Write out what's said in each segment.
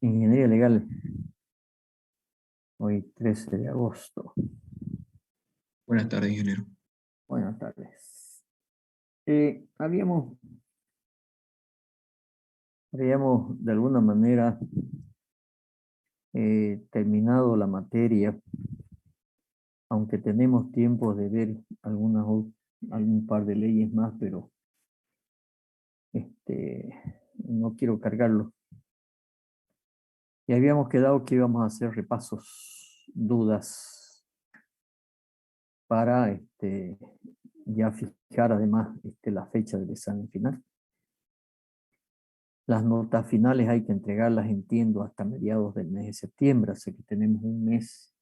Ingeniería legal. Hoy 13 de agosto. Buenas tardes, ingeniero. Buenas tardes. Habíamos de alguna manera terminado la materia, aunque tenemos tiempo de ver algún par de leyes más, pero no quiero cargarlo. Y habíamos quedado que íbamos a hacer repasos, dudas, para ya fijar además la fecha del examen final. Las notas finales hay que entregarlas, entiendo, hasta mediados del mes de septiembre, así que tenemos un mes.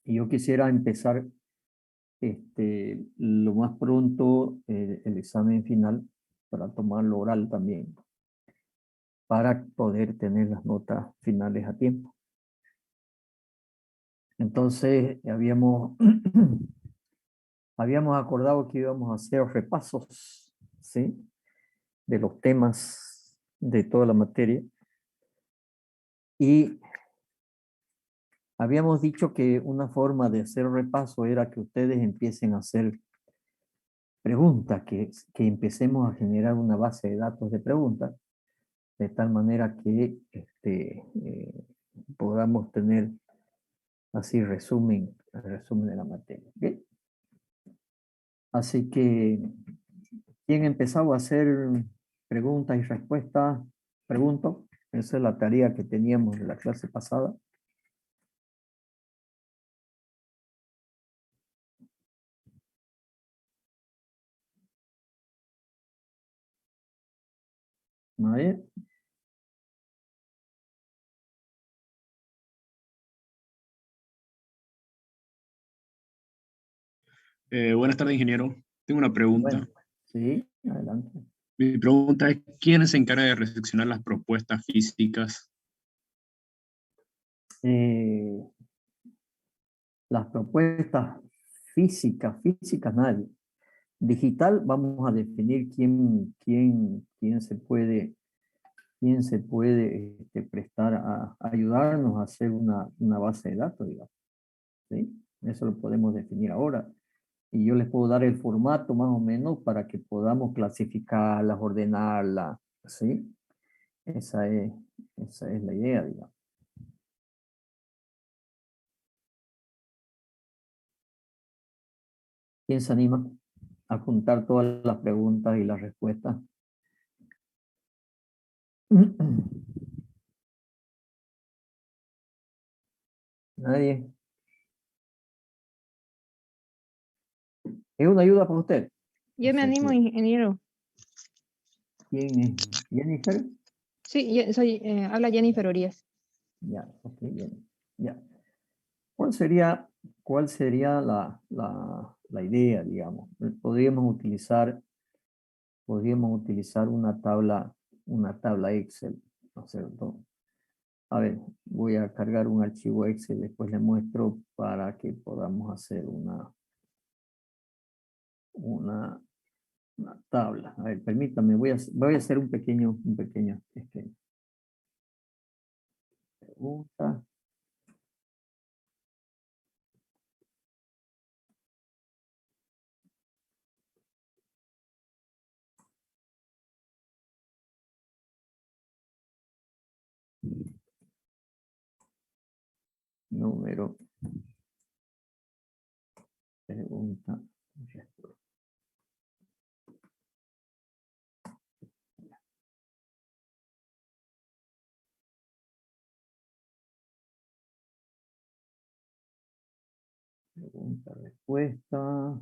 Y yo quisiera empezar lo más pronto el examen final para tomarlo oral también, para poder tener las notas finales a tiempo. Entonces, habíamos acordado que íbamos a hacer repasos, ¿sí?, de los temas de toda la materia. Y habíamos dicho que una forma de hacer repaso era que ustedes empiecen a hacer preguntas, que empecemos a generar una base de datos de preguntas, de tal manera que podamos tener así resumen de la materia. ¿Okay? Así que, ¿quién empezaba a hacer preguntas y respuestas? Pregunto. Esa es la tarea que teníamos de la clase pasada. ¿Nadie? Buenas tardes, ingeniero. Tengo una pregunta. Bueno, sí, adelante. Mi pregunta es, ¿quién se encarga de recepcionar las propuestas físicas? Las propuestas físicas nadie. Digital, vamos a definir quién se puede prestar a ayudarnos a hacer una base de datos, digamos. ¿Sí? Eso lo podemos definir ahora. Y yo les puedo dar el formato más o menos para que podamos clasificarlas, ordenarlas, ¿sí? Esa es la idea, digamos. ¿Quién se anima a juntar todas las preguntas y las respuestas? Nadie. ¿Es una ayuda para usted? Yo me animo, ingeniero. ¿Quién es? ¿Jennifer? Sí, habla Jennifer Orías. Ya, ok, bien. Ya. ¿Cuál sería la idea, digamos? Podríamos utilizar una tabla Excel, ¿no es cierto? A ver, voy a cargar un archivo Excel, después le muestro para que podamos hacer una tabla. A ver, permítame, voy a hacer un pequeño pregunta. Número. Pregunta. Pregunta, respuesta.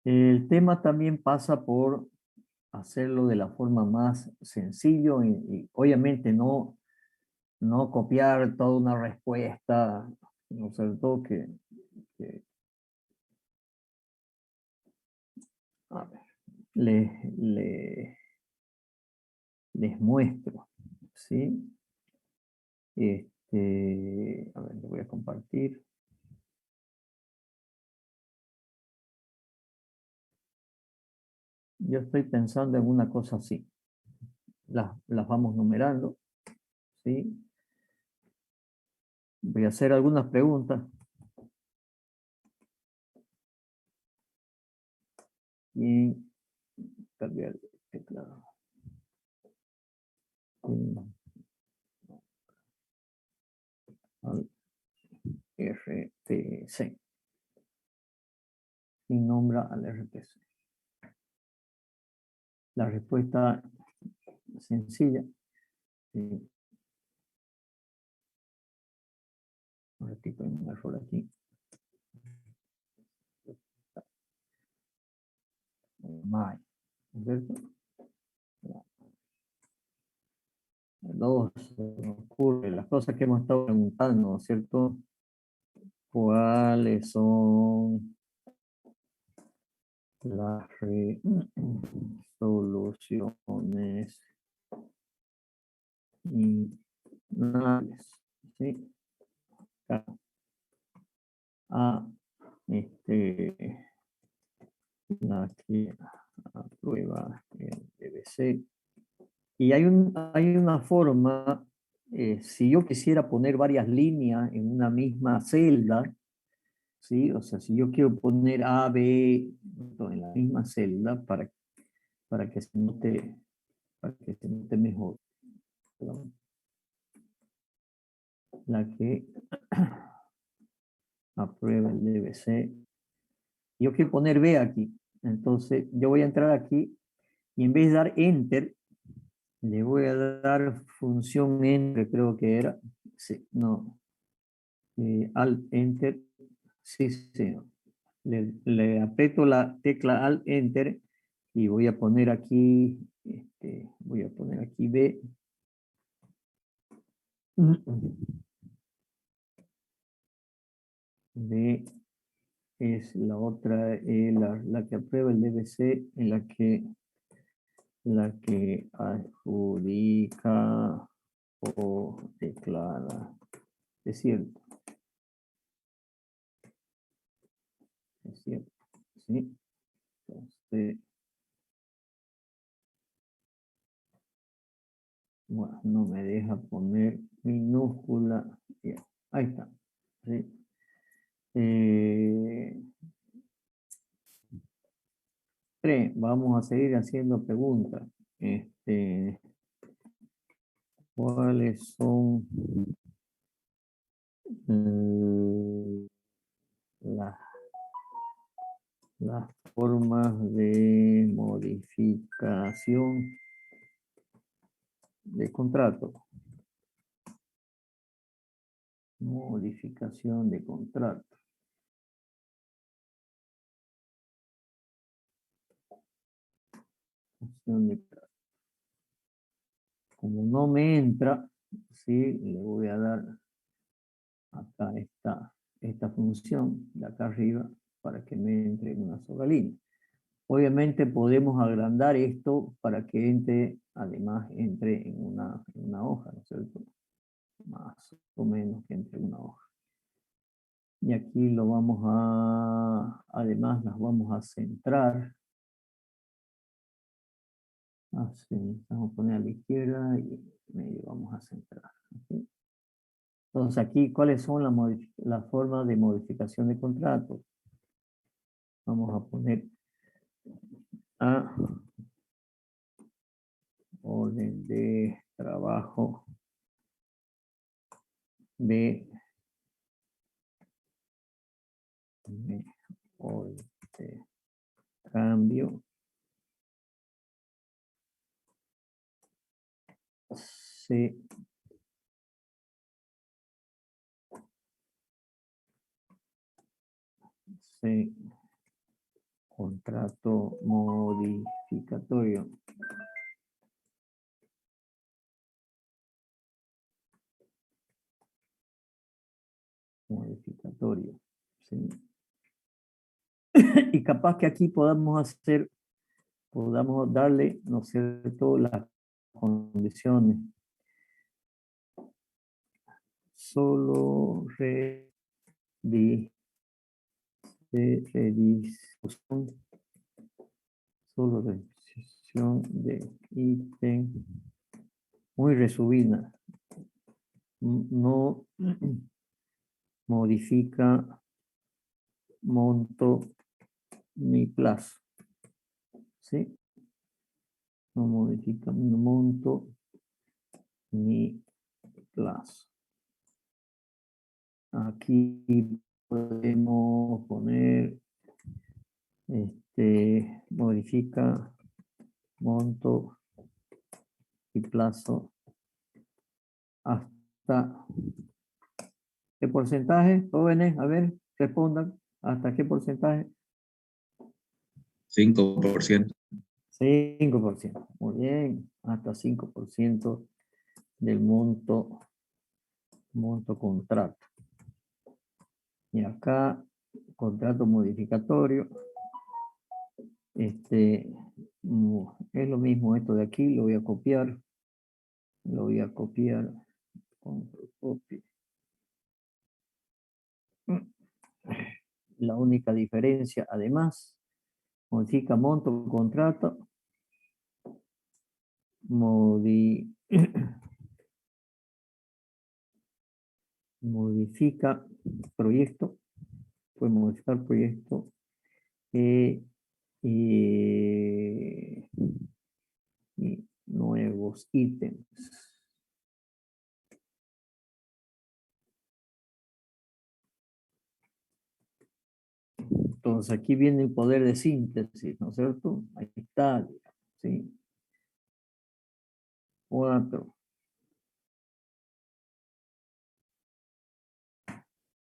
El tema también pasa por hacerlo de la forma más sencillo y obviamente no copiar toda una respuesta, no sé, todo que a ver, les muestro, ¿sí? A ver, le voy a compartir. Yo estoy pensando en una cosa así. Las vamos numerando, ¿sí? Voy a hacer algunas preguntas. Y cambiar de teclado. Al RPC. Y nombra al RPC. La respuesta sencilla. Un ratito, hay un error aquí. ¿Cierto? Dos, ocurre las cosas que hemos estado preguntando, ¿cierto? ¿Cuáles son las soluciones finales? ¿Sí? A la que aprueba el DBC. Y hay una forma, si yo quisiera poner varias líneas en una misma celda, ¿sí? O sea, si yo quiero poner A, B en la misma celda para que se note, mejor. Perdón. La que aprueba el DBC. Yo quiero poner B aquí. Entonces, yo voy a entrar aquí y en vez de dar Enter, le voy a dar función Enter, creo que era. Sí, no. Alt Enter. Sí, sí. Le aprieto la tecla Alt Enter y voy a poner aquí, B. B es la otra, la que aprueba el DBC, en la que adjudica o declara. Es cierto. Es cierto. ¿Sí? Entonces, bueno, no me deja poner minúscula. Bien, ahí está. ¿Sí? Vamos a seguir haciendo preguntas. ¿Cuáles son las formas de modificación de contrato? Modificación de contrato. Como no me entra, ¿sí? Le voy a dar acá esta función de acá arriba para que me entre en una sola línea. Obviamente podemos agrandar esto para que además entre en una hoja, ¿no es cierto? Más o menos que entre una hoja. Y aquí además las vamos a centrar. Así, vamos a poner a la izquierda y medio vamos a centrar. ¿Okay? Entonces aquí, ¿cuáles son las formas de modificación de contrato? Vamos a poner A, orden de trabajo. B, orden de cambio. C, contrato modificatorio. ¿Sí? Y capaz que aquí podamos darle, ¿no es cierto?, las condiciones. Solo rediscusión Solo restricción de ítem. Muy resumida. No modifica monto ni plazo. ¿Sí? No modifica monto ni plazo. Aquí podemos poner modifica monto y plazo hasta ¿qué porcentaje, jóvenes? A ver, respondan. ¿Hasta qué porcentaje? 5%. 5%. Muy bien. Hasta 5% del monto contrato. Y acá, contrato modificatorio. Es lo mismo esto de aquí, lo voy a copiar. Lo voy a copiar. Control copy. La única diferencia, además, modifica monto contrato, modifica proyecto, puede modificar proyecto y nuevos ítems. Entonces aquí viene el poder de síntesis, ¿no es cierto? Ahí está, ¿sí? 4.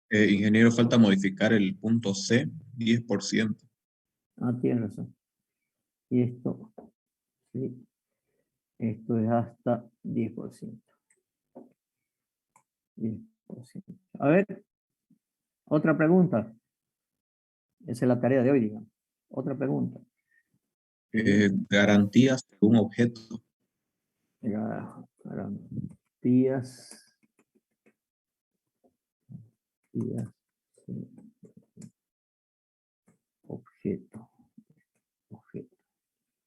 Ingeniero, falta modificar el punto C, 10%. Tiene razón. Y esto, ¿sí? Esto es hasta 10%. 10%. A ver, otra pregunta. Esa es la tarea de hoy, digamos. Otra pregunta. Garantías de un objeto. Garantías. Objeto.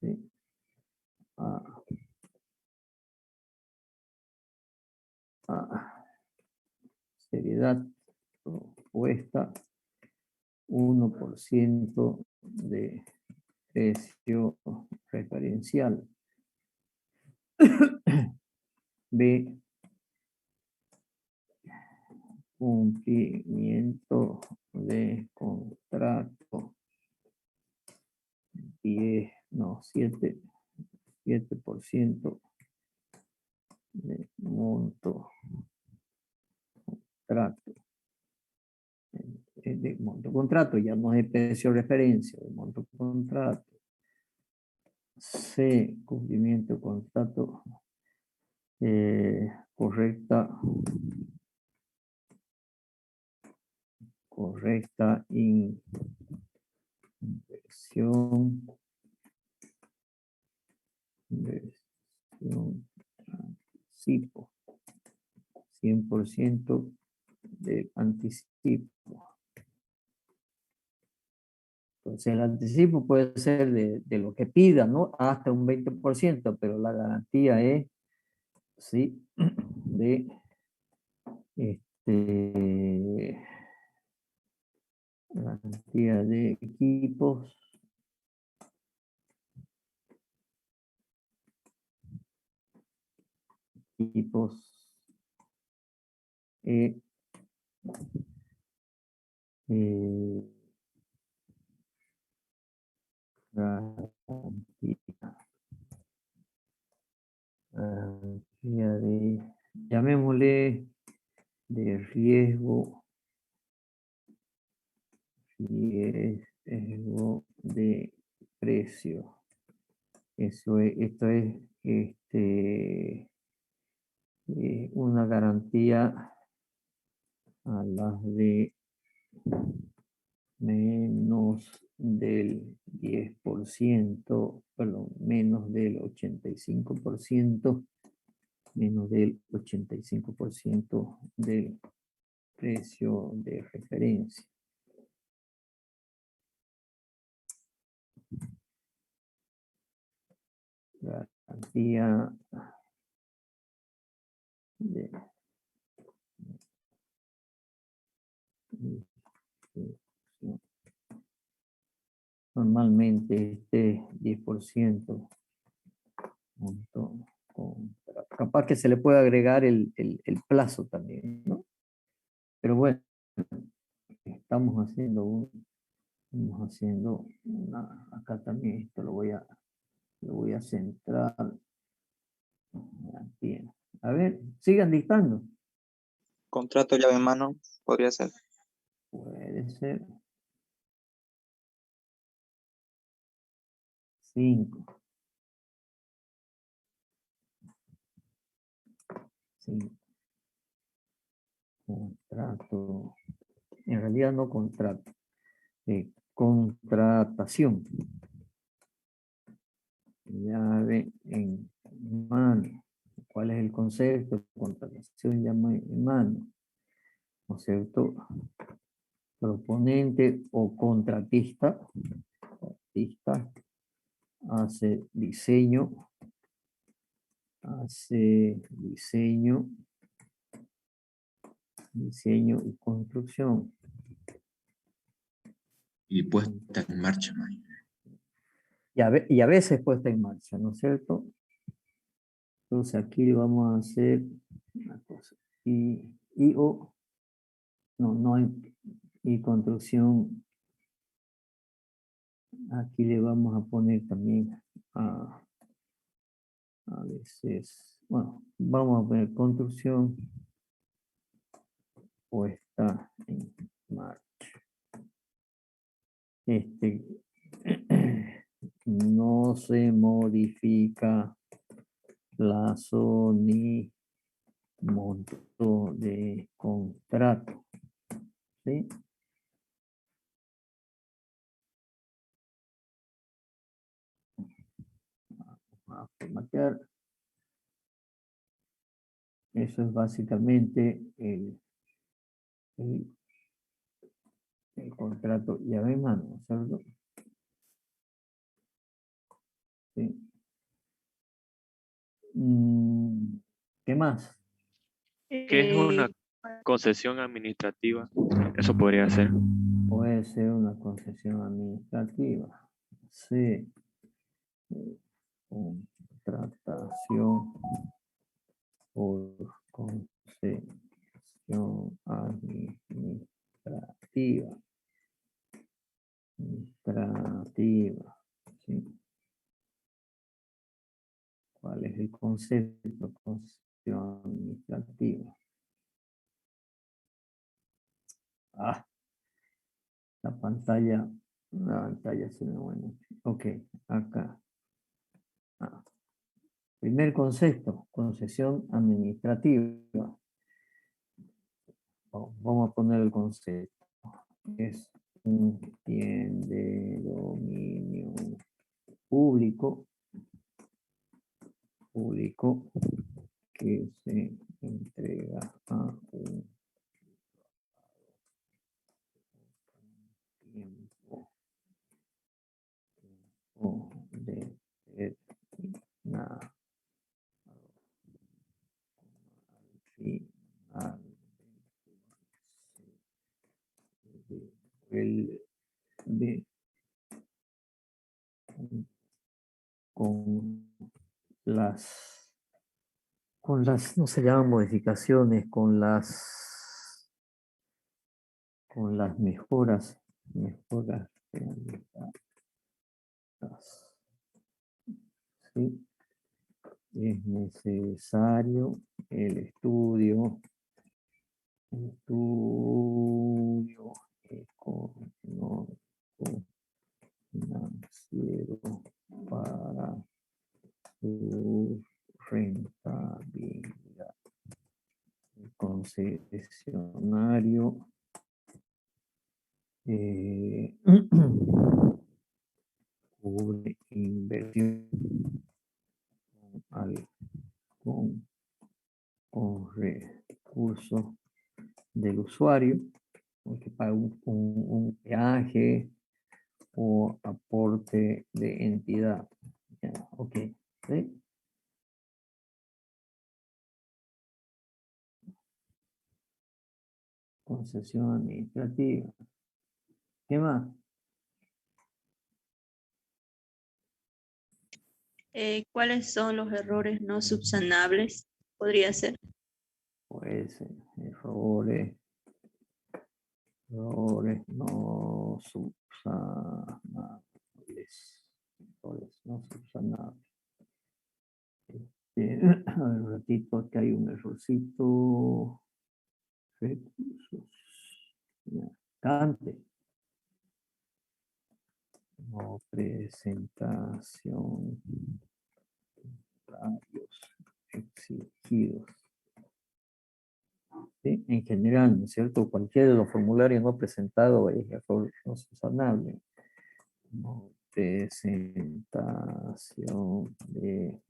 ¿Sí? Seriedad propuesta 1% de precio referencial. B. Cumplimiento de contrato. 7% de monto contrato. De monto contrato, ya no es precio referencia, de monto contrato. C, cumplimiento de contrato, correcta inversión anticipo, 100% de anticipo. Entonces el anticipo puede ser de lo que pida, ¿no? Hasta un 20%, pero la garantía es, sí, de garantía de equipos. Garantía de, llamémosle, de riesgo de precio. Esto es una garantía a las de menos del 10%, perdón, menos del 85%, menos del 85% del precio de referencia. garantía de normalmente este 10% capaz que se le puede agregar el plazo también, ¿no? Pero bueno, estamos haciendo acá también esto lo voy a centrar aquí. A ver, sigan dictando. Contrato llave en mano, podría ser. Puede ser 5. Sí. Contrato. En realidad no contrato. Contratación. Llave en mano. ¿Cuál es el concepto? Contratación llave en mano. ¿No es cierto? Proponente o contratista. Hace diseño y construcción. Y puesta en marcha. Y a veces puesta en marcha, ¿no es cierto? Entonces aquí vamos a hacer una cosa. Y construcción. Aquí le vamos a poner también a veces, bueno, vamos a poner construcción puesta en marcha. No se modifica plazo ni monto de contrato. ¿Sí? Vamos a formatear. Eso es básicamente el contrato llave en mano, ¿no es cierto? Sí. ¿Qué más? ¿Qué es una concesión administrativa? Eso podría ser. Puede ser una concesión administrativa. Sí. Contratación por concesión administrativa. ¿Sí? ¿Cuál es el concepto de concesión administrativa? La pantalla se me mueve. Ok, acá. Primer concepto, concesión administrativa. Vamos a poner el concepto. Es un bien de dominio público que se entrega a un tiempo determinado. Con las, no se llaman modificaciones, con las mejoras realizadas. ¿Sí? Es necesario el estudio económico financiero para su rentabilidad. El concesionario cubre inversión con recursos del usuario, que paga un peaje o aporte de entidad. Ya, ok, ¿Sí? Concesión administrativa. ¿Qué más? ¿Cuáles son los errores no subsanables? Podría ser. Pues errores no subsanables. Errores no subsanables. A ver, un ratito, aquí hay un errorcito. Recursos. Cante. No presentación. Horarios exigidos. ¿Sí? En general, ¿no es cierto? Cualquiera de los formularios no presentados es error no subsanable. No presentación de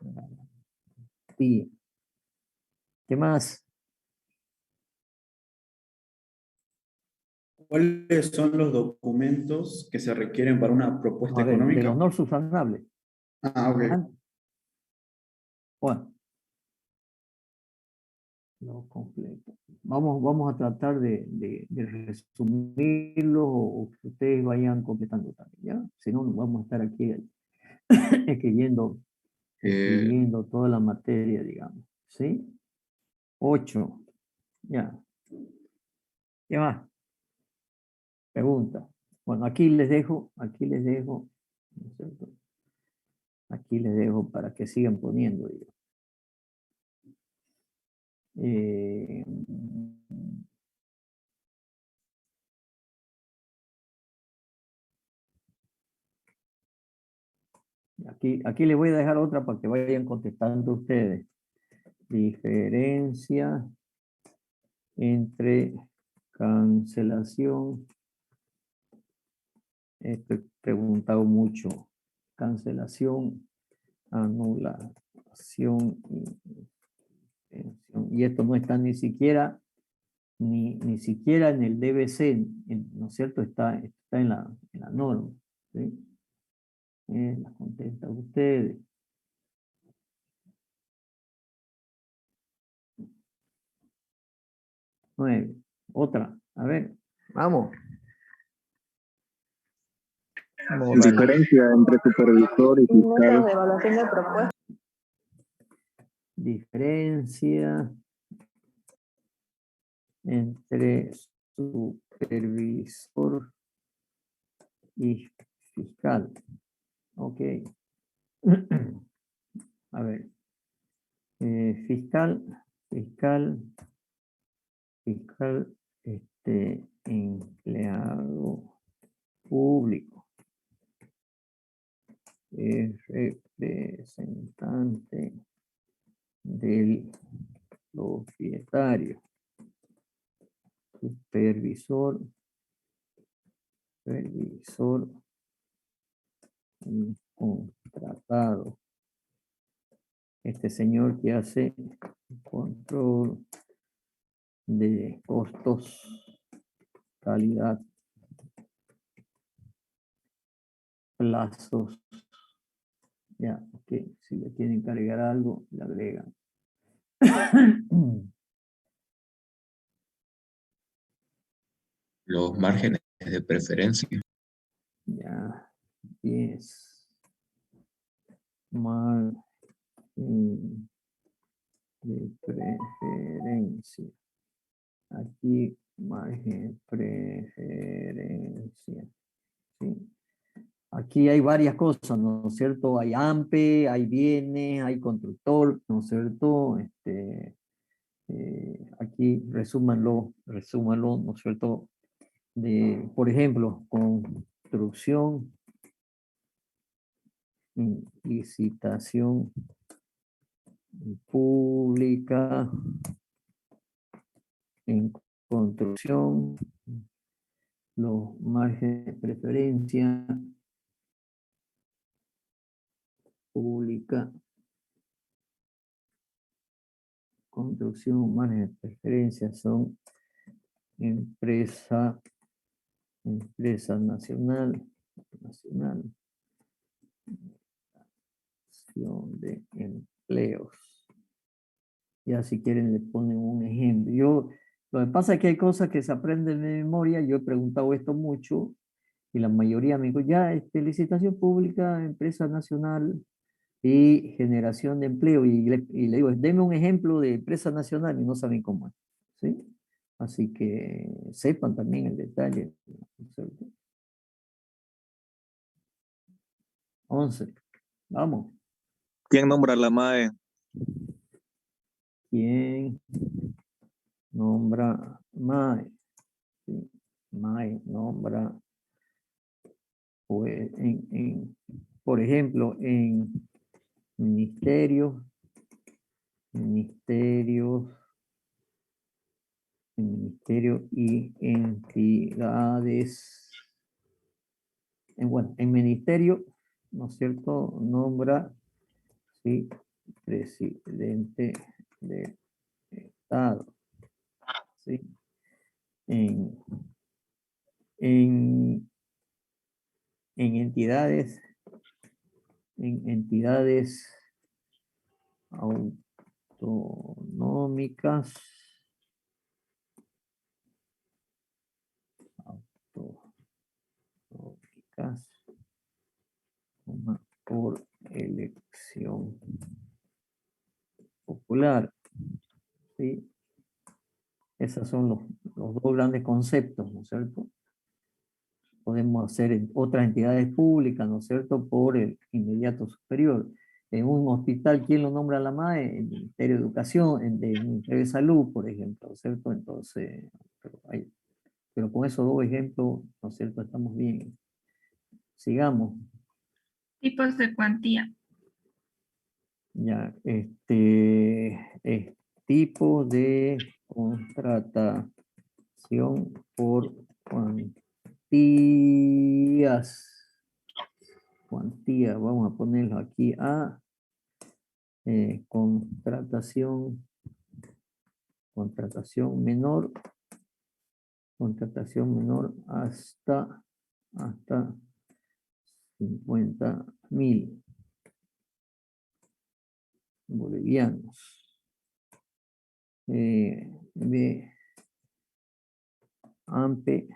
garantía. ¿Qué más? ¿Cuáles son los documentos que se requieren para una propuesta A ver, de económica? los no subsanables. Ah, ok. Bueno, lo completo. Vamos a tratar de resumirlo o que ustedes vayan completando también, ¿ya? Si no, vamos a estar aquí escribiendo toda la materia, digamos, ¿sí? 8, ya. ¿Qué más? Pregunta. Bueno, aquí les dejo, ¿no es cierto? Aquí les dejo para que sigan poniendo, digo. Aquí les voy a dejar otra para que vayan contestando ustedes. Diferencia entre cancelación. He preguntado mucho. Cancelación, anulación y esto no está ni siquiera en el DBC, ¿no es cierto? Está en la norma. ¿Sí? Las contestan ustedes. Nueve. Otra. A ver, vamos. Diferencia entre supervisor y Métodos fiscal. de evaluación de propuestas. Diferencia entre supervisor y fiscal. Ok. A ver. Fiscal, empleado público. Es representante del propietario. Supervisor contratado. Este señor que hace control de costos, calidad, plazos. Ya, ok. Si le quieren cargar algo, le agregan. Los márgenes de preferencia. Ya, 10. Margen de preferencia. Aquí, margen de preferencia. ¿Sí? Aquí hay varias cosas, ¿no es cierto? Hay AMPE, hay bienes, hay constructor, ¿no es cierto? Aquí resúmanlo, ¿no es cierto? Por ejemplo, construcción, licitación pública, en construcción, los márgenes de preferencia pública, construcción, margen de preferencia son empresa nacional, generación de empleos. Ya si quieren le ponen un ejemplo. Lo que pasa es que hay cosas que se aprenden de memoria. Yo he preguntado esto mucho y la mayoría me dijo, ya, licitación pública, empresa nacional y generación de empleo. Y le digo, denme un ejemplo de empresa nacional y no saben cómo es. ¿Sí? Así que sepan también el detalle. 11. Vamos. ¿Quién nombra la MAE? ¿Quién nombra MAE? Sí. MAE nombra, pues, por ejemplo, en ministerios, y entidades. En ministerio, ¿no es cierto? Nombra, sí, presidente del Estado. ¿Sí? En entidades autonómicas, por elección popular. ¿Sí? Esos son los dos grandes conceptos, ¿no es cierto? Podemos hacer en otras entidades públicas, ¿no es cierto?, por el inmediato superior. En un hospital, ¿quién lo nombra a la MAE? El Ministerio de Educación, el Ministerio de Salud, por ejemplo, ¿no es cierto? Entonces, pero con esos dos ejemplos, ¿no es cierto?, estamos bien. Sigamos. Tipos de cuantía. Ya, tipo de contratación por cuantías, vamos a ponerlo aquí a contratación menor hasta 50.000 bolivianos. De AMPE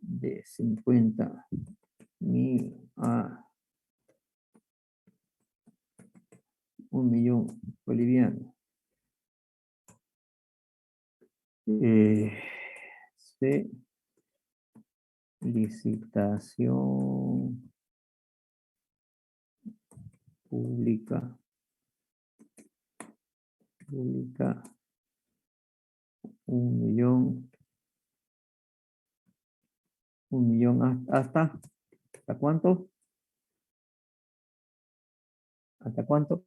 de 50.000 a 1.000.000 bolivianos. Licitación pública 1.000.000. 1.000.000 ¿hasta cuánto? ¿Hasta cuánto?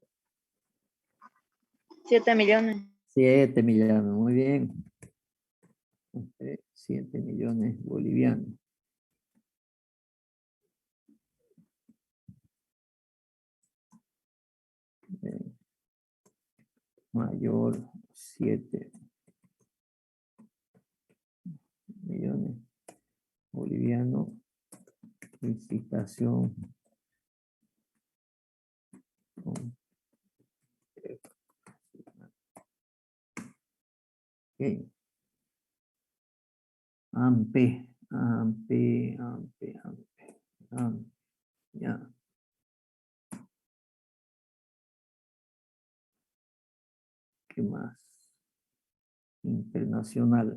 7 millones. 7 millones, muy bien. 7 millones bolivianos. Mayor 7 millones bolivianos. Licitación. Okay. AMPE. Ya. ¿Qué más? Internacional.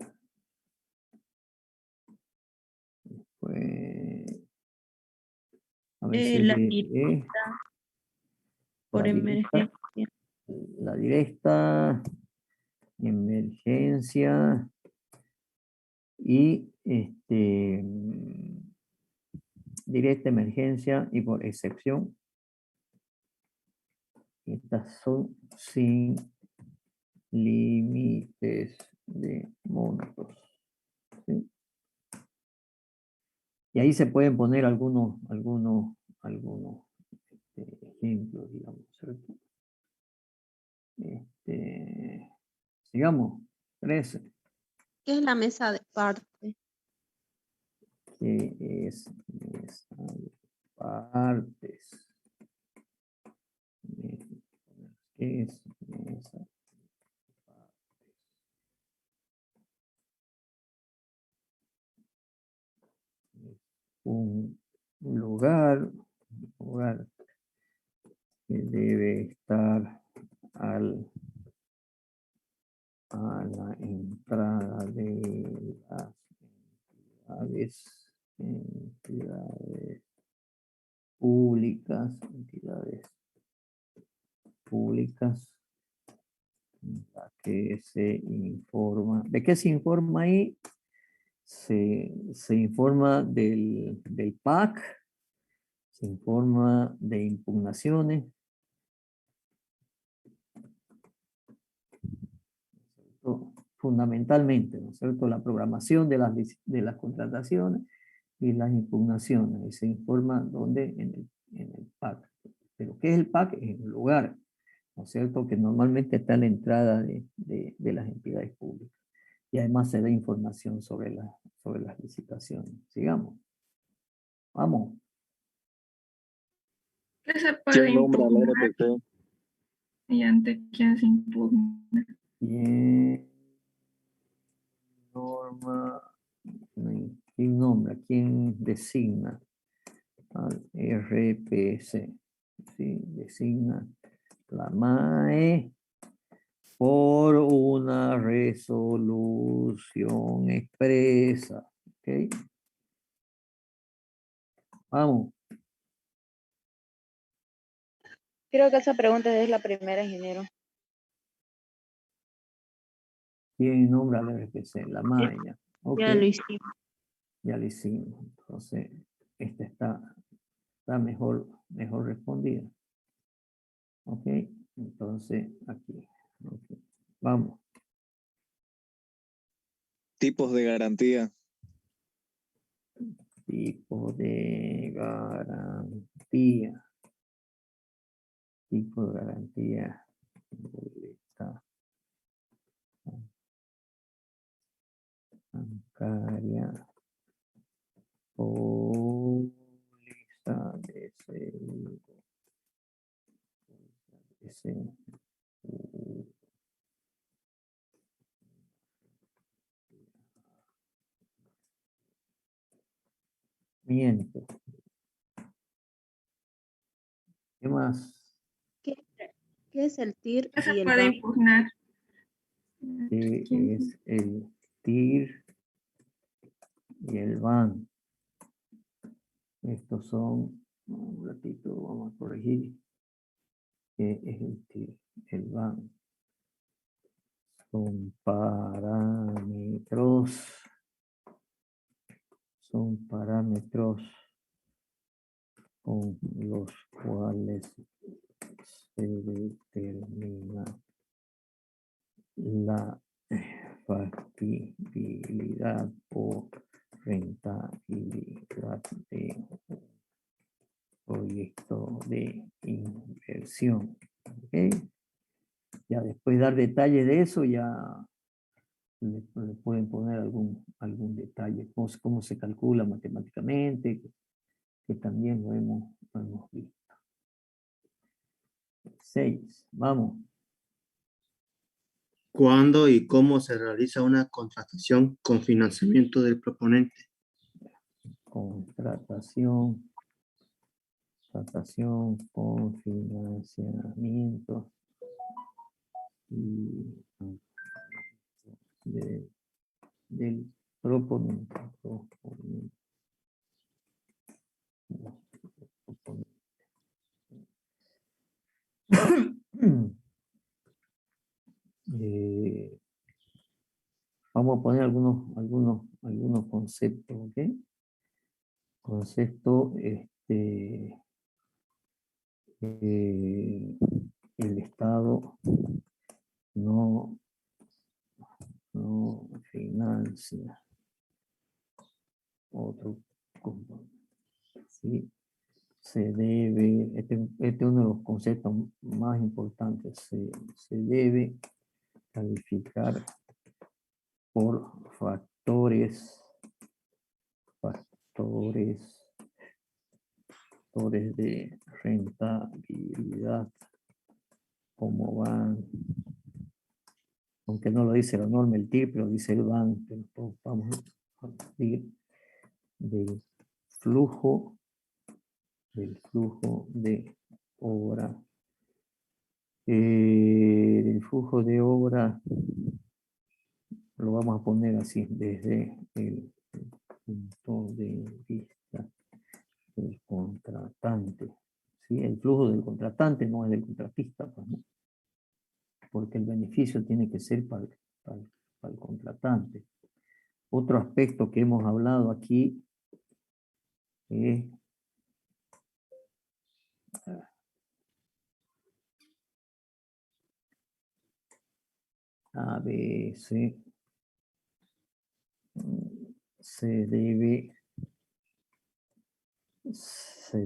Pues, a veces La directa por emergencia. La directa, emergencia y directa, emergencia y por excepción. Estas son sin límites de montos. ¿Sí? Y ahí se pueden poner algunos ejemplos, digamos, ¿cierto? Sigamos. 13. ¿Qué es la mesa de parte? ¿Qué es mesa de partes? es mesa. Un lugar que debe estar a la entrada de las entidades públicas, en la que se informa. ¿De qué se informa ahí? Se informa del PAC, se informa de impugnaciones, fundamentalmente, ¿no es cierto? La programación de las contrataciones y las impugnaciones, y se informa dónde en el PAC. Pero ¿qué es el PAC? Es el lugar, ¿no es cierto?, que normalmente está a la entrada de las entidades públicas. Y además se da información sobre las licitaciones. Sigamos. Vamos. ¿Qué se puede ¿Quién nombra la impugnar RPC? y ante quién se impugna? ¿Quién norma? ¿Quién nombra? ¿Quién designa al RPC? ¿Sí? Designa la MAE por una resolución expresa. ¿Ok? Vamos. Creo que esa pregunta es la primera, ingeniero. ¿Quién nombra al RPC? La MAE. Ya. Ok. Ya lo hicimos. Ya lo hicimos. Entonces, esta está mejor respondida. Ok. Entonces, aquí. Okay. Vamos. Tipos de garantía. Tipo de garantía. Tipo de garantía. Boleta bancaria. Póliza de seguro. Miento. ¿Qué más? ¿Qué es el TIR ¿Qué se y el puede BAN? impugnar? ¿Qué es el TIR y el BAN? Estos son, un ratito vamos a corregir. ¿Qué es el TIR? El BAN. Son parámetros con los cuales se determina la factibilidad o rentabilidad de un proyecto de inversión. ¿Okay? Ya después dar detalles de eso, ya le pueden poner algún detalle, cómo se calcula matemáticamente, que también lo hemos visto. 6, vamos. ¿Cuándo y cómo se realiza una contratación con financiamiento del proponente? Contratación con financiamiento y del proponente. Vamos a poner algunos conceptos, ¿ok? Concepto, el Estado no financia otro componente. ¿Sí? Se debe, este es uno de los conceptos más importantes, se debe calificar por factores de rentabilidad cómo van, aunque no lo dice la norma, el TIR, pero dice el van, pero vamos a partir del flujo de obra. El flujo de obra lo vamos a poner así, desde el punto de vista del contratante. ¿Sí? El flujo del contratante no es del contratista, pues, ¿no? Porque el beneficio tiene que ser para el contratante. Otro aspecto que hemos hablado aquí es a veces se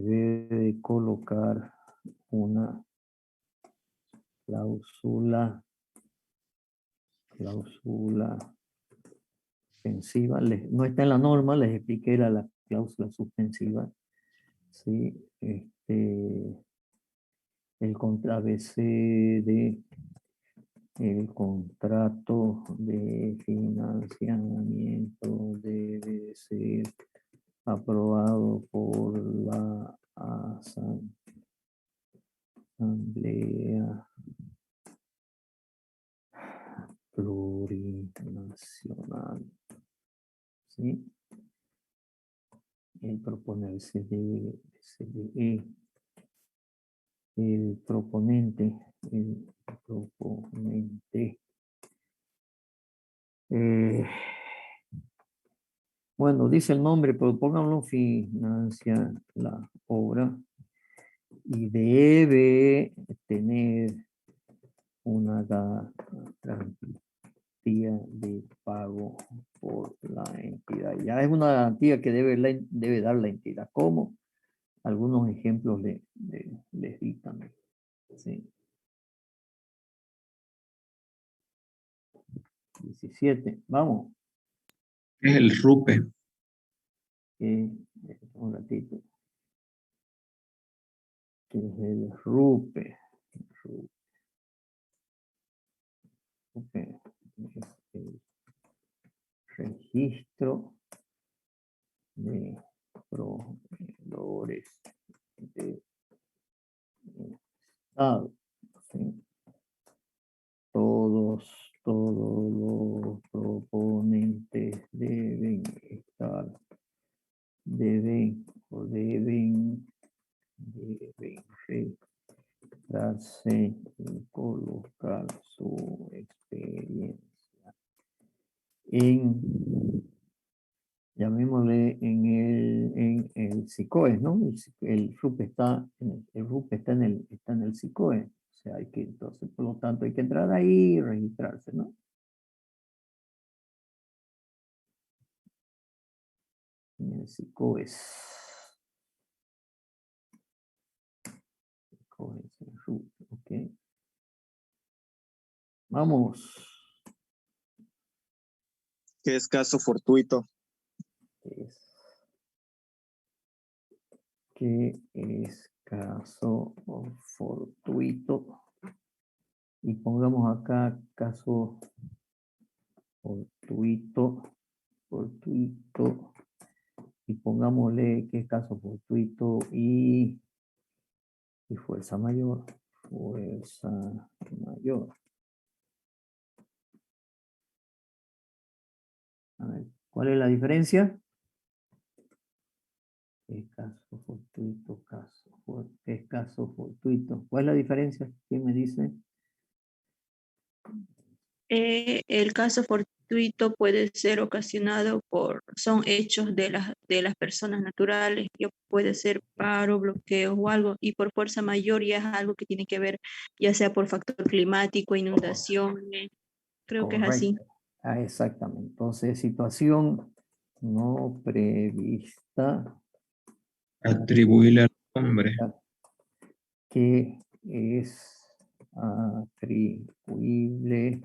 debe colocar una cláusula suspensiva. No está en la norma, les expliqué la cláusula suspensiva. ¿Sí? El contrato de financiamiento debe ser aprobado por la Asamblea Plurinacional. ¿Sí? El proponer CDE, el proponente. Bueno, dice el nombre, pero pónganlo, financia la obra y debe tener una garantía de pago por la entidad. Ya es una garantía que debe dar la entidad. ¿Cómo? Algunos ejemplos les di también. ¿Sí? 17. Vamos. ¿Qué es el RUPE? Un ratito. ¿Qué es el RUPE? RUPE es el registro de proveedores de Estado. ¿Sí? Todos los proponentes deben registrarse y colocar su experiencia llamémosle en el SICOE, ¿no? El RUP está en el SICOE. O sea, entonces, por lo tanto, hay que entrar ahí y registrarse, ¿no? En el SICOE. El RUP, ok. Vamos. ¿Qué es caso fortuito? ¿Qué es caso fortuito? Y pongamos acá caso fortuito, y pongámosle qué es caso fortuito y fuerza mayor. A ver, ¿cuál es la diferencia? ¿Qué caso fortuito, ¿qué es caso fortuito? ¿Cuál es la diferencia? ¿Quién me dice? El caso fortuito puede ser ocasionado son hechos de las personas naturales, que puede ser paro, bloqueo o algo, y por fuerza mayor ya es algo que tiene que ver, ya sea por factor climático, inundación, creo que es así. Exactamente. Entonces, situación no prevista. Atribuirle al hombre. Que es atribuible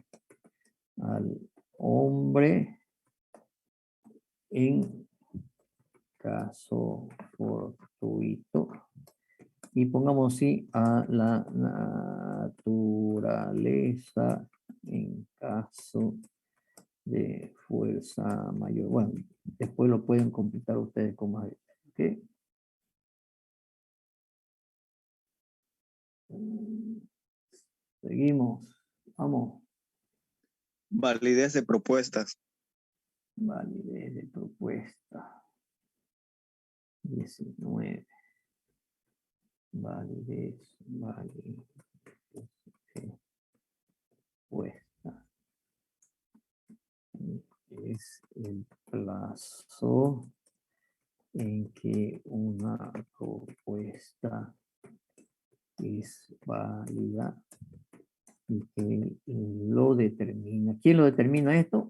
al hombre en caso fortuito Y pongamos sí a la naturaleza en caso de fuerza mayor. Bueno, después lo pueden completar ustedes con más detalle. ¿Ok? Seguimos. Vamos. Validez de propuestas. Validez de propuesta. 19. Validez de propuesta. Es el plazo en que una propuesta es válida y que lo determina. ¿Quién lo determina esto?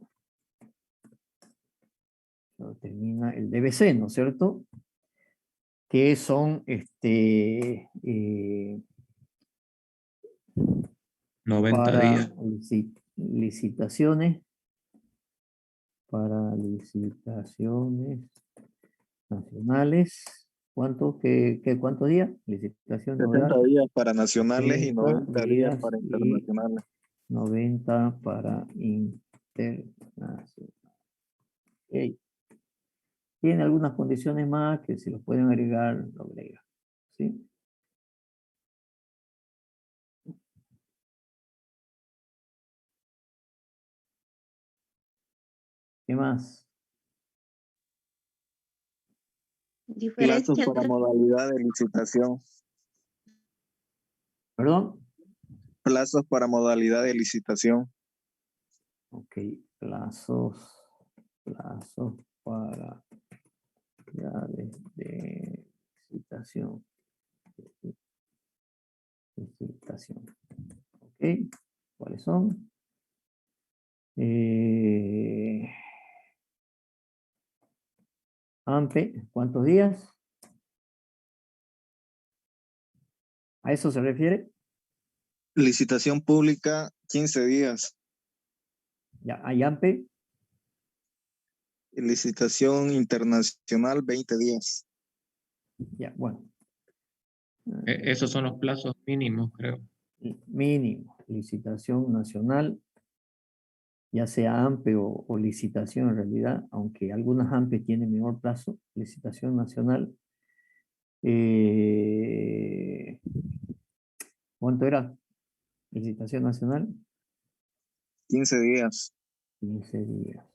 Lo determina el DBC, ¿no es cierto? Que son 90 para días. licitaciones, para licitaciones nacionales. ¿Cuántos días? Licitación 60 nodal. días para nacionales y 60 90 días días para y internacionales. 90 para internacional. Ok. Tiene algunas condiciones más que si los pueden agregar, lo agregan. ¿Sí? ¿Qué más? Plazos Diferencia para entre modalidad de licitación. ¿Perdón? Plazos para modalidad de licitación. Ok, plazos para ya de licitación. Licitación. Ok, ¿cuáles son? AMPE, ¿cuántos días? ¿A eso se refiere? Licitación pública, 15 días. Ya, hay AMPE. Licitación internacional, 20 días. Ya, bueno. Esos son los plazos mínimos, creo. Mínimo, licitación nacional, ya sea AMPE o licitación en realidad, aunque algunas AMPE tienen menor plazo, licitación nacional. ¿Cuánto era? Licitación nacional. 15 días. 15 días.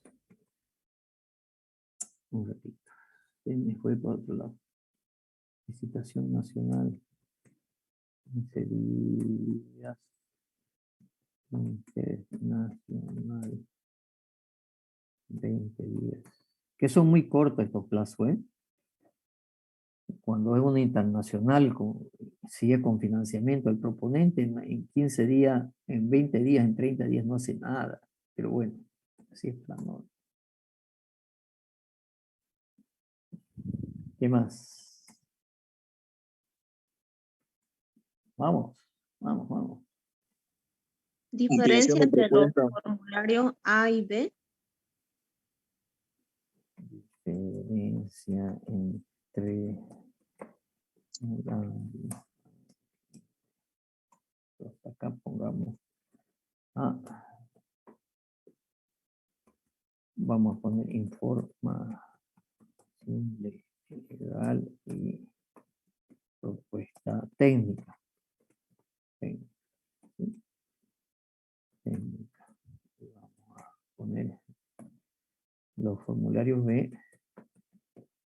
Un ratito. Se me fue por otro lado. Licitación nacional. 15 días. Internacional. 20 días. Que son muy cortos estos plazos, ¿eh? Cuando es una internacional, sigue con financiamiento el proponente, en 15 días, en 20 días, en 30 días no hace nada. Pero bueno, así es la norma. ¿Qué más? Vamos, vamos, vamos. diferencia de entre los propuesta. formularios A y B. Diferencia entre acá pongamos vamos a poner información legal y propuesta técnica. Técnica. Vamos a poner los formularios B,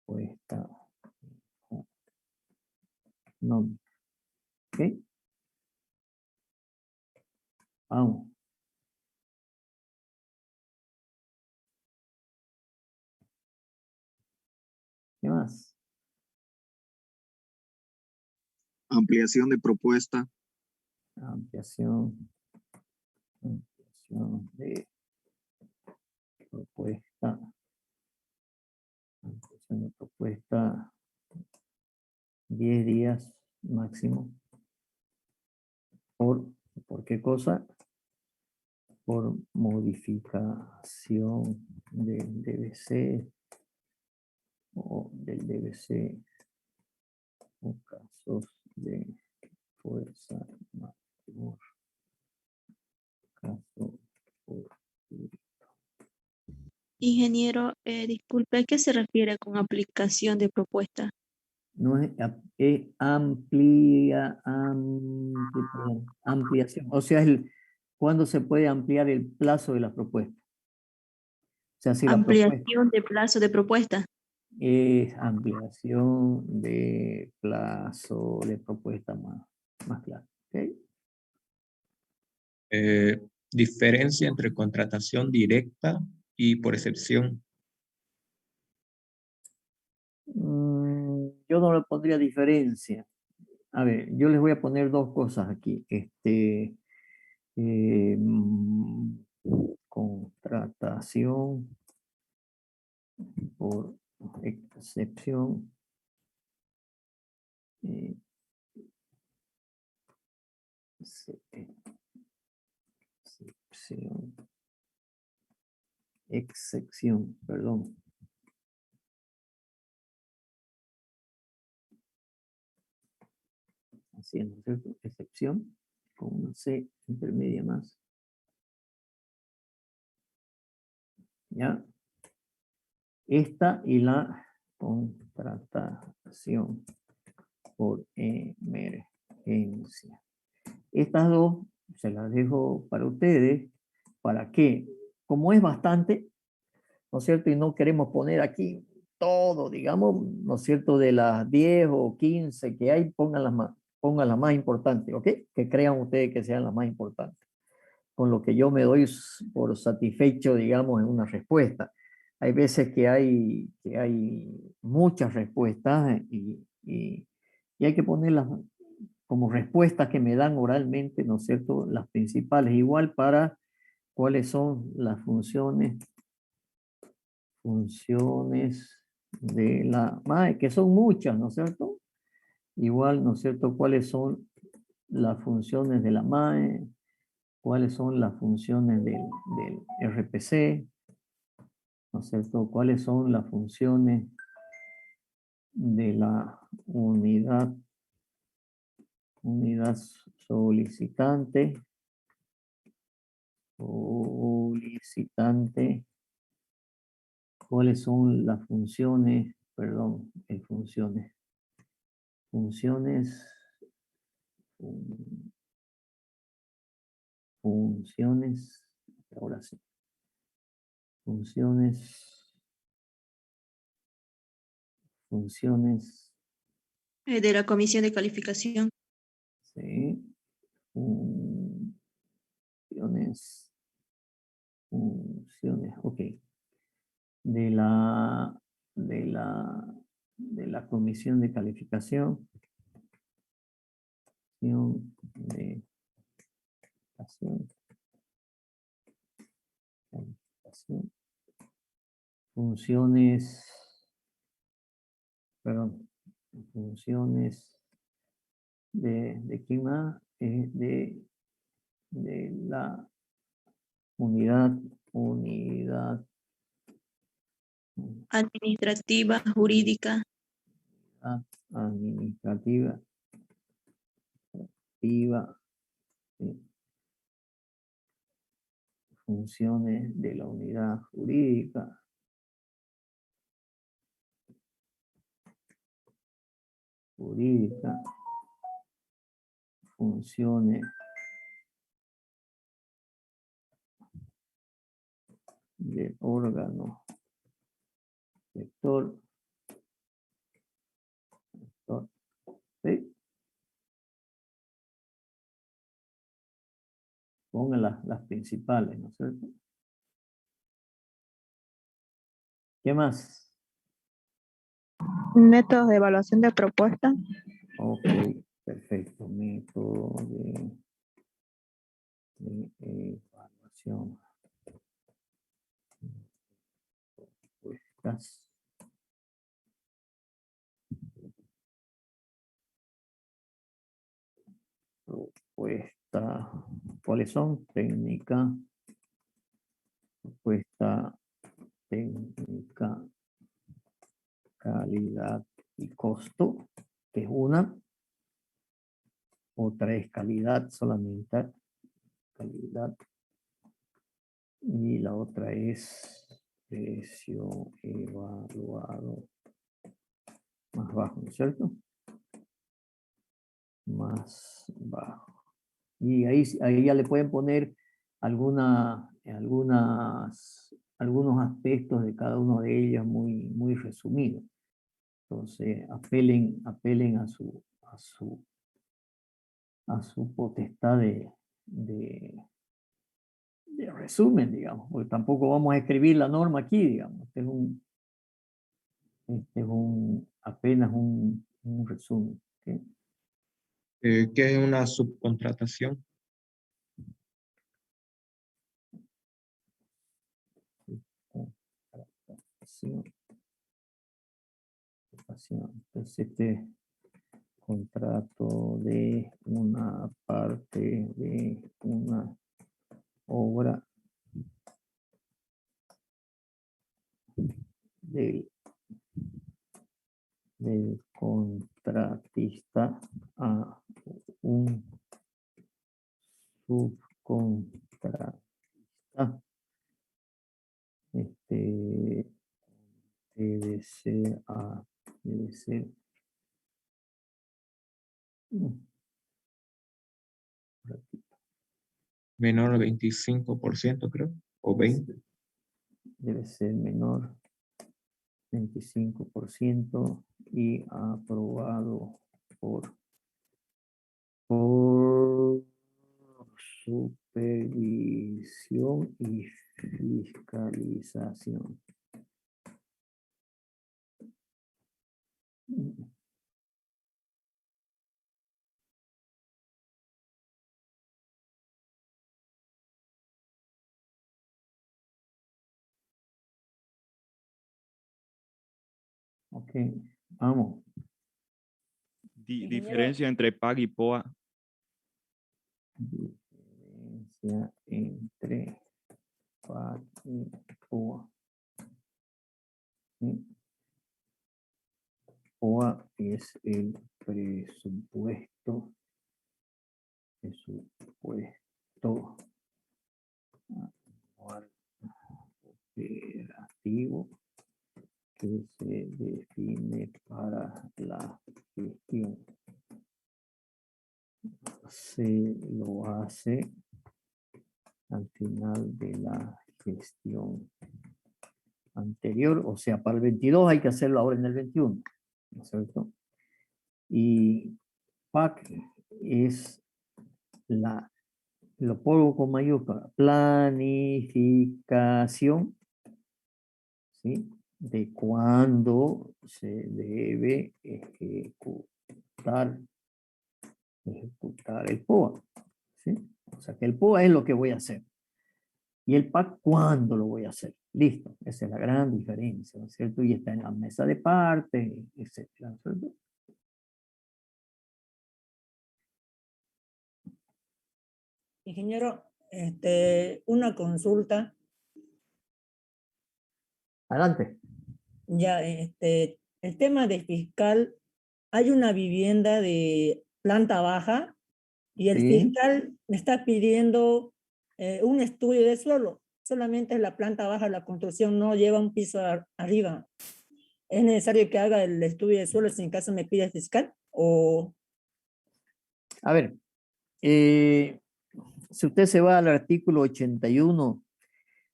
propuesta nómica. ¿Ok? Vamos. ¿Qué más? Ampliación de propuesta. Ampliación de propuesta. Ampliación de propuesta. 10 días máximo. ¿Por qué cosa? Por modificación del DBC o del DBC o casos de fuerza mayor. Caso fortuito. Ingeniero, disculpe, ¿a qué se refiere con aplicación de propuesta? No es, perdón, ampliación. O sea, ¿cuándo se puede ampliar el plazo de la propuesta? O sea, si la propuesta Ampliación de plazo de propuesta. es ampliación de plazo de propuesta más claro. ¿Ok? Diferencia entre contratación directa y por excepción. Yo no le pondría diferencia. A ver, yo les voy a poner dos cosas aquí. Contratación por excepción. Excepción, perdón. Haciendo, ¿cierto? Excepción con una C intermedia más. ¿Ya? Esta y la contratación por emergencia. Estas dos se las dejo para ustedes, para que, como es bastante, ¿no es cierto? Y no queremos poner aquí todo, digamos, ¿no es cierto? De las 10 o 15 que hay, pongan las más importantes, ¿ok? Que crean ustedes que sean las más importantes. Con lo que yo me doy por satisfecho, digamos, en una respuesta. Hay veces que hay muchas respuestas y hay que ponerlas como respuestas que me dan oralmente, ¿no es cierto? Las principales, igual para cuáles son las funciones de la MAE, que son muchas, ¿no es cierto? Igual, ¿no es cierto? ¿Cuáles son las funciones de la MAE? ¿Cuáles son las funciones del RPC? ¿No es cierto? ¿Cuáles son las funciones de la unidad solicitante? ¿Cuáles son las funciones, perdón, funciones, ahora sí, funciones, De la comisión de calificación. sí, funciones, ok, de la comisión de calificación, funciones, perdón, funciones de quién más, de la unidad Administrativa, jurídica. administrativa, funciones de la unidad jurídica, funciones del órgano rector, ¿sí? Pongan las principales, ¿no es cierto? ¿Qué más? Métodos de evaluación de propuesta. Ok, perfecto. Método de evaluación. Propuestas. Propuesta. ¿Cuáles son? Técnica. Propuesta técnica. Calidad y costo, que es una. otra es calidad solamente. Calidad. Y la otra es precio evaluado más bajo, ¿no es cierto? Más bajo. Y ahí ya le pueden poner algunos aspectos de cada uno de ellos muy resumidos. Entonces, apelen a su potestad de resumen, digamos, porque tampoco vamos a escribir la norma aquí, digamos. Apenas un resumen. ¿Okay? ¿Qué es una subcontratación? Entonces, este contrato de una parte de una obra del contratista a un subcontratista. Debe ser Menor al 25%, creo, o 20%. Debe ser menor 25% y aprobado por supervisión y fiscalización. Ok, vamos. Diferencia entre PAC y POA. Diferencia entre PAC y POA. POA es el presupuesto anual operativo que se define para la gestión. Se lo hace al final de la gestión anterior, o sea, para el 22 hay que hacerlo ahora en el 21, ¿no es cierto? Y PAC es lo pongo con mayúscula, planificación, ¿sí? De cuándo se debe ejecutar el POA, ¿sí? O sea que el POA es lo que voy a hacer. Y el PAC, ¿cuándo lo voy a hacer? Listo, esa es la gran diferencia, ¿no es cierto? Y está en la mesa de partes, etcétera, ¿no es cierto? Ingeniero, una consulta. Adelante. Ya, el tema de fiscal, hay una vivienda de planta baja y el Sí. fiscal me está pidiendo un estudio de suelo. Solamente la planta baja, la construcción no lleva un piso arriba. ¿Es necesario que haga el estudio de suelo si en caso me pide el fiscal? O... A ver, si usted se va al artículo 81,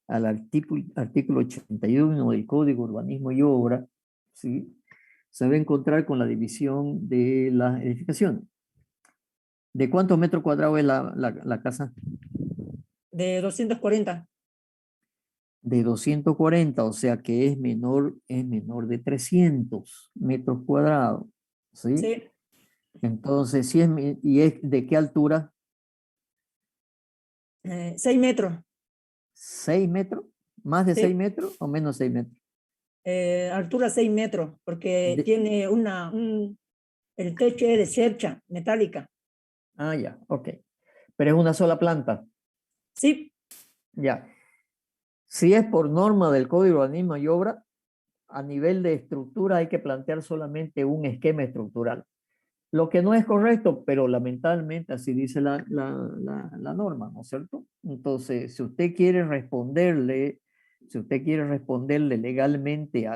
al artículo 81 del Código de Urbanismo y Obra, ¿sí? Se va a encontrar con la división de las edificaciones. ¿De cuántos metros cuadrados es la casa? De 240. De 240, o sea que es menor de 300 metros cuadrados. ¿Sí? Sí. Entonces, si ¿y es de qué altura? 6 metros. ¿6 metros? ¿Más de Sí. 6 metros o menos 6 metros? Altura 6 metros, porque tiene el techo es de cercha metálica. Ah, ya, ok. Pero es una sola planta. Sí. Ya. Si es por norma del Código de Urbanismo y Obra, a nivel de estructura hay que plantear solamente un esquema estructural. Lo que no es correcto, pero lamentablemente así dice la norma, ¿no es cierto? Entonces, si usted quiere responderle legalmente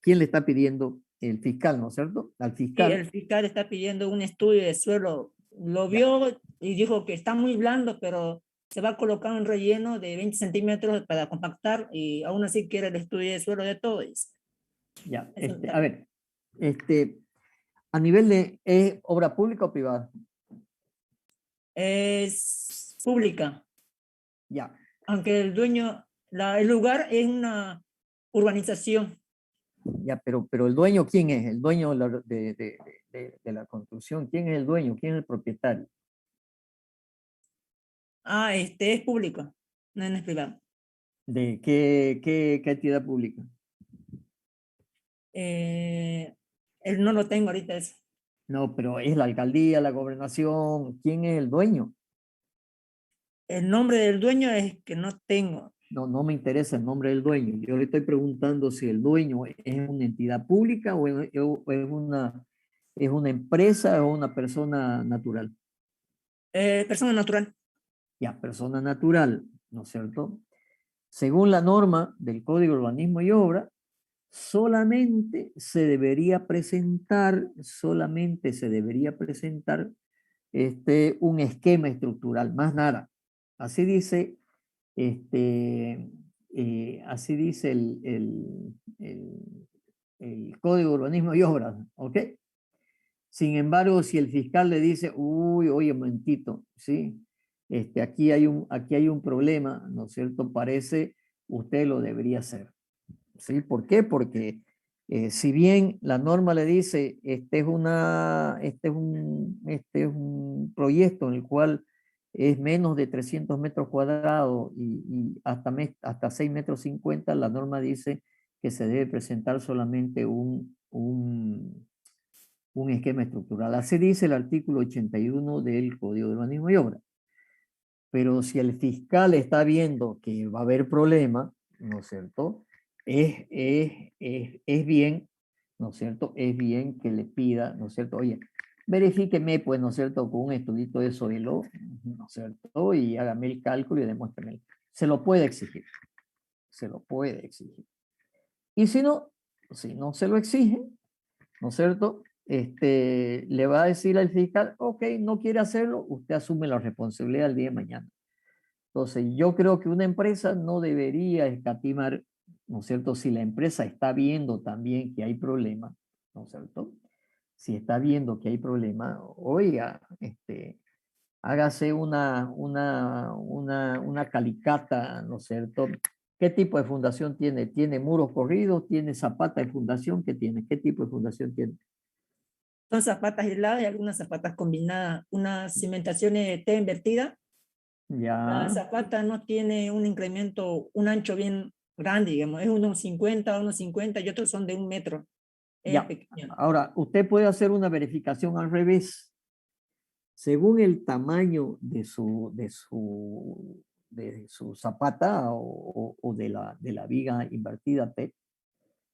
¿quién le está pidiendo? El fiscal, ¿no es cierto? Al Sí, fiscal. el fiscal está pidiendo un estudio de suelo. Lo Ya. vio y dijo que está muy blando, pero se va a colocar un relleno de 20 centímetros para compactar y aún así quiere el estudio de suelo de todo. Ya, Eso está- a ver, a nivel de, ¿es obra pública o privada? Es pública, Ya, aunque el dueño, el lugar es una urbanización. ya, pero el dueño, ¿quién es? El dueño de la construcción, ¿quién es el dueño? ¿Quién es el propietario? Es público, no es privado. ¿De qué entidad pública? Él no lo tengo ahorita eso. No, pero es la alcaldía, la gobernación, ¿quién es el dueño? El nombre del dueño es que no tengo. No me interesa el nombre del dueño. Yo le estoy preguntando si el dueño es una entidad pública o es una empresa o una persona natural. Persona natural. Ya, persona natural, ¿no es cierto? Según la norma del Código de Urbanismo y Obra, solamente se debería presentar un esquema estructural, más nada. Así dice, así dice el Código de Urbanismo y Obras, ¿ok? Sin embargo, si el fiscal le dice, uy, oye, momentito, ¿sí? Aquí hay un problema, ¿no es cierto? Parece, usted lo debería hacer. ¿Sí? ¿Por qué? Porque si bien la norma le dice, este es un proyecto en el cual es menos de 300 metros cuadrados y hasta 6 metros 50, la norma dice que se debe presentar solamente un esquema estructural. Así dice el artículo 81 del Código de Urbanismo y Obra. Pero si el fiscal está viendo que va a haber problema, ¿no es cierto? Es bien, ¿no es cierto? Es bien que le pida, ¿no es cierto? Oye, verifíqueme, pues, ¿no es cierto? Con un estudito de suelo, ¿no es cierto? Y hágame el cálculo y demuéstrame. Se lo puede exigir. Se lo puede exigir. Y si no se lo exige, ¿no es cierto? Le va a decir al fiscal, ok, no quiere hacerlo, usted asume la responsabilidad el día de mañana. Entonces, yo creo que una empresa no debería escatimar, ¿no es cierto? Si la empresa está viendo también que hay problema, ¿no es cierto? Si está viendo que hay problema, oiga, hágase una calicata, ¿no es cierto? ¿Qué tipo de fundación tiene? ¿Tiene muros corridos? ¿Tiene zapata de fundación? ¿Qué tiene? ¿Qué tipo de fundación tiene? Son zapatas aisladas y algunas zapatas combinadas. Una cimentación T invertida. La Ya. zapata no tiene un incremento, un ancho bien grande, digamos. Es unos 50 y otros son de 1 metro. Es Ya. pequeño. Ahora, usted puede hacer una verificación al revés. Según el tamaño de su zapata o de la viga invertida T,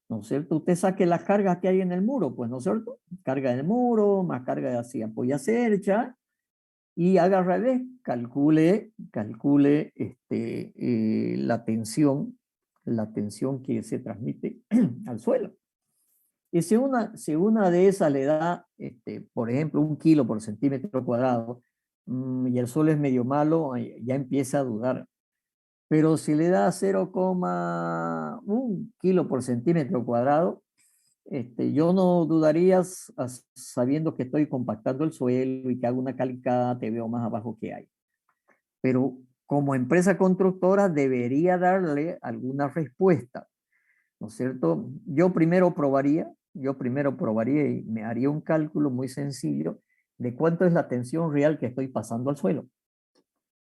¿no es cierto? Usted saque las cargas que hay en el muro, pues, ¿no es cierto? Carga del muro, más carga de así apoya cercha, y haga al revés, calcule la tensión que se transmite al suelo. Y si una de esas le da, por ejemplo, 1 kilo por centímetro cuadrado, y el suelo es medio malo, ya empieza a dudar. Pero si le da 0,1 kilo por centímetro cuadrado, yo no dudaría sabiendo que estoy compactando el suelo y que hago una calicada, te veo más abajo que hay. Pero como empresa constructora debería darle alguna respuesta, ¿no es cierto? Yo primero probaría y me haría un cálculo muy sencillo de cuánto es la tensión real que estoy pasando al suelo.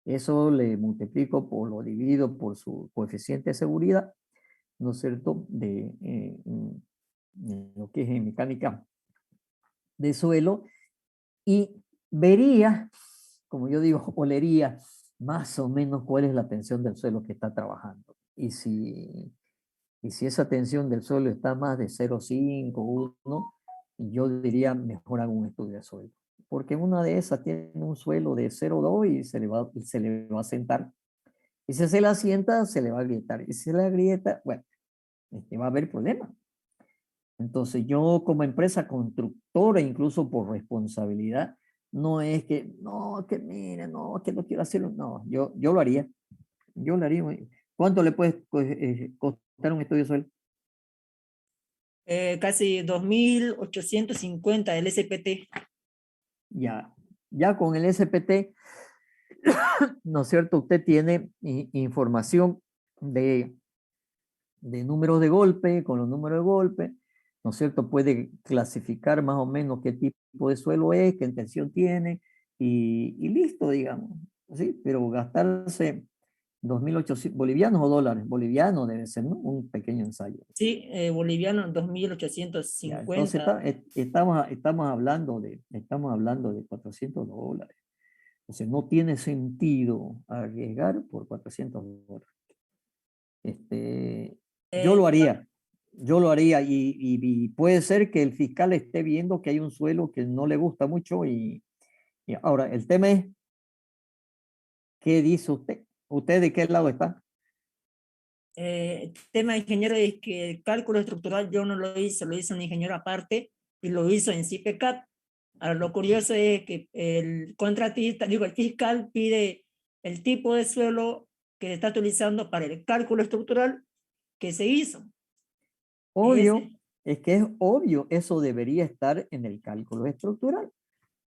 Eso le multiplico lo divido por su coeficiente de seguridad, ¿no es cierto? Lo que es en mecánica de suelo, y vería, como yo digo, olería más o menos cuál es la tensión del suelo que está trabajando. Y si Y si esa tensión del suelo está más de 0,5, 1, yo diría mejor hago un estudio de suelo. Porque una de esas tiene un suelo de 0,2 y se le va a sentar. Y si se la sienta, se le va a agrietar. Y si se le agrieta, bueno, va a haber problemas. Entonces yo como empresa constructora, incluso por responsabilidad, no es que, no, que mire, no, que no quiero hacerlo. No, yo lo haría. Yo lo haría. ¿Cuánto le puede costar un estudio de suelo? Casi 2.850 el SPT. Ya con el SPT, ¿no es cierto? Usted tiene información de números de golpe, con los números de golpe, ¿no es cierto? Puede clasificar más o menos qué tipo de suelo es, qué tensión tiene, y listo, digamos. ¿Sí? Pero gastarse 2.800 bolivianos o dólares, bolivianos debe ser, ¿no? Un pequeño ensayo. Sí, boliviano Ya, 2.850. entonces estamos hablando de $400. Entonces no tiene sentido arriesgar por $400. Yo lo haría, y puede ser que el fiscal esté viendo que hay un suelo que no le gusta mucho y ahora el tema es, ¿qué dice usted? ¿Usted de qué lado está? Tema de ingeniero es que el cálculo estructural yo no lo hice, lo hizo un ingeniero aparte y lo hizo en CIPECAP. Ahora lo curioso es que el contratista, digo, el fiscal pide el tipo de suelo que está utilizando para el cálculo estructural que se hizo. Obvio, es que es obvio, eso debería estar en el cálculo estructural.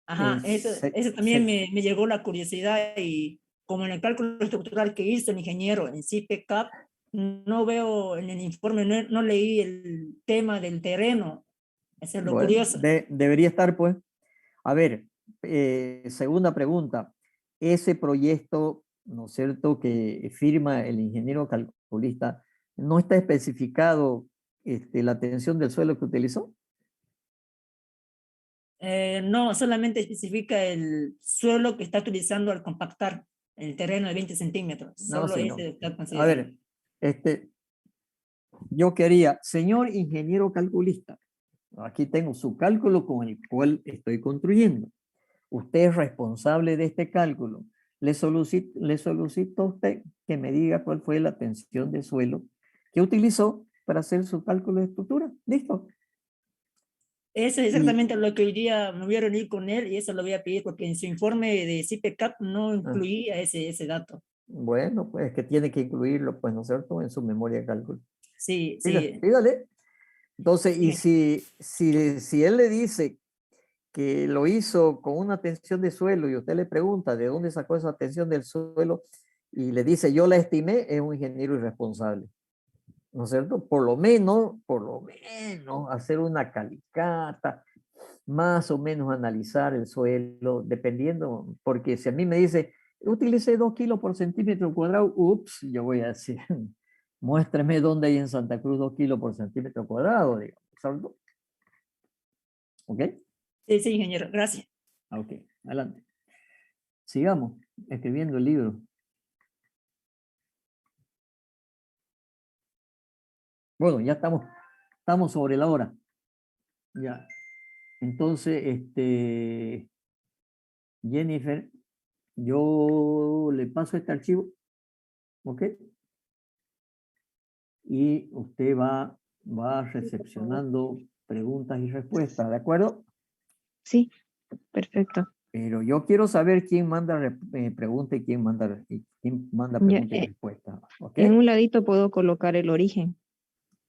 Ajá, eso también me llegó la curiosidad, y como en el cálculo estructural que hizo el ingeniero en CIPECAP, no veo en el informe, no leí el tema del terreno. Eso es lo Bueno, curioso. debería estar, pues. A ver, segunda pregunta. Ese proyecto, ¿no es cierto?, que firma el ingeniero calculista, ¿no está especificado la tensión del suelo que utilizó? No, solamente especifica el suelo que está utilizando al compactar el terreno de 20 centímetros. No, Solo sí, ese no. está A considerado. ver, yo quería, señor ingeniero calculista, aquí tengo su cálculo con el cual estoy construyendo. Usted es responsable de este cálculo. Le solicito a usted que me diga cuál fue la tensión de suelo que utilizó para hacer su cálculo de estructura. ¿Listo? Eso es exactamente lo que hoy día me voy a reunir con él, y eso lo voy a pedir porque en su informe de CIPECAP no incluía ese dato. Bueno, pues que tiene que incluirlo, pues, ¿no es cierto?, en su memoria de cálculo. Sí, Pídale, sí. pídale. Entonces, y Sí. si él le dice que lo hizo con una tensión de suelo y usted le pregunta de dónde sacó esa tensión del suelo y le dice yo la estimé, es un ingeniero irresponsable, ¿no es cierto? Por lo menos hacer una calicata, más o menos analizar el suelo, dependiendo, porque si a mí me dice, utilicé 2 kilos por centímetro cuadrado, ups, yo voy a decir, muéstrame dónde hay en Santa Cruz 2 kilos por centímetro cuadrado, digamos, ¿cierto? ¿Ok? Sí, sí, ingeniero, gracias. Ok, adelante. Sigamos escribiendo el libro. Bueno, ya estamos sobre la hora. Ya. Entonces, Jennifer, yo le paso este archivo, ¿ok? Y usted va recepcionando preguntas y respuestas, ¿de acuerdo? Sí, perfecto. Pero yo quiero saber quién manda pregunta y quién manda Ya, pregunta y respuesta, ¿ok? en un ladito puedo colocar el origen.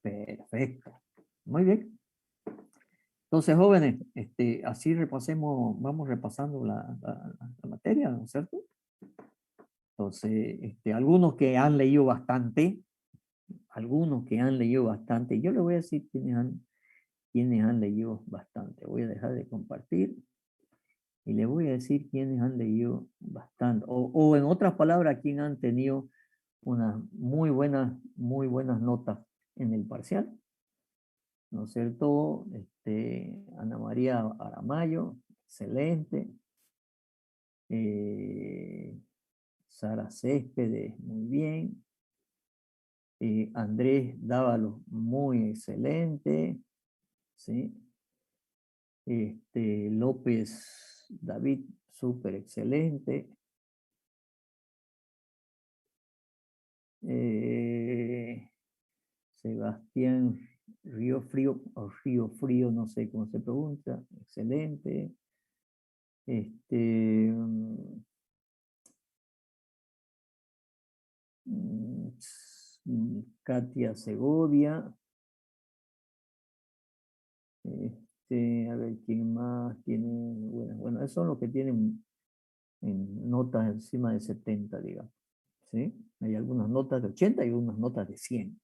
Perfecto. Muy bien. Entonces, jóvenes, así vamos repasando la materia, ¿no es cierto? Entonces, algunos que han leído bastante, yo les voy a decir quiénes han leído bastante. Voy a dejar de compartir y les voy a decir quiénes han leído bastante. O en otras palabras, quién han tenido unas muy buenas notas en el parcial. ¿No es cierto? Ana María Aramayo, excelente. Sara Céspedes, muy bien. Andrés Dávalos, muy excelente. ¿Sí? López David, súper excelente. Sebastián Río Frío, o Río Frío, no sé cómo se pregunta, excelente. Katia Segovia. A ver, ¿quién más tiene? Bueno, esos son los que tienen en notas encima de 70, digamos. ¿Sí? Hay algunas notas de 80 y algunas notas de 100.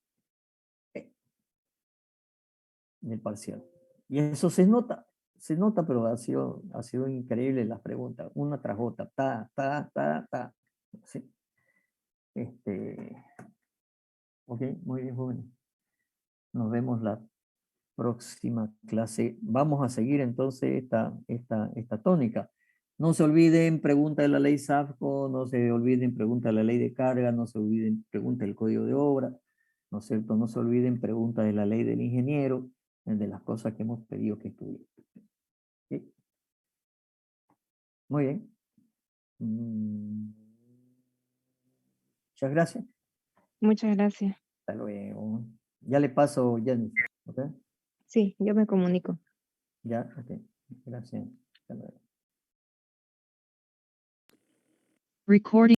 En el parcial. Y eso se nota, pero ha sido increíble las preguntas, una tras otra, ta. ¿Sí? Ok, muy bien, jóvenes. Nos vemos la próxima clase. Vamos a seguir entonces esta tónica. No se olviden, pregunta de la ley SAFCO, no se olviden, pregunta de la ley de carga, no se olviden, pregunta del código de obra, ¿no es cierto? No se olviden, pregunta de la ley del ingeniero, de las cosas que hemos pedido que estudien. ¿Sí? Muy bien. Muchas gracias. Muchas gracias. Hasta luego. Ya le paso, Jenny. ¿Ok? Sí, yo me comunico. Ya, ok. Gracias. Hasta luego. Recording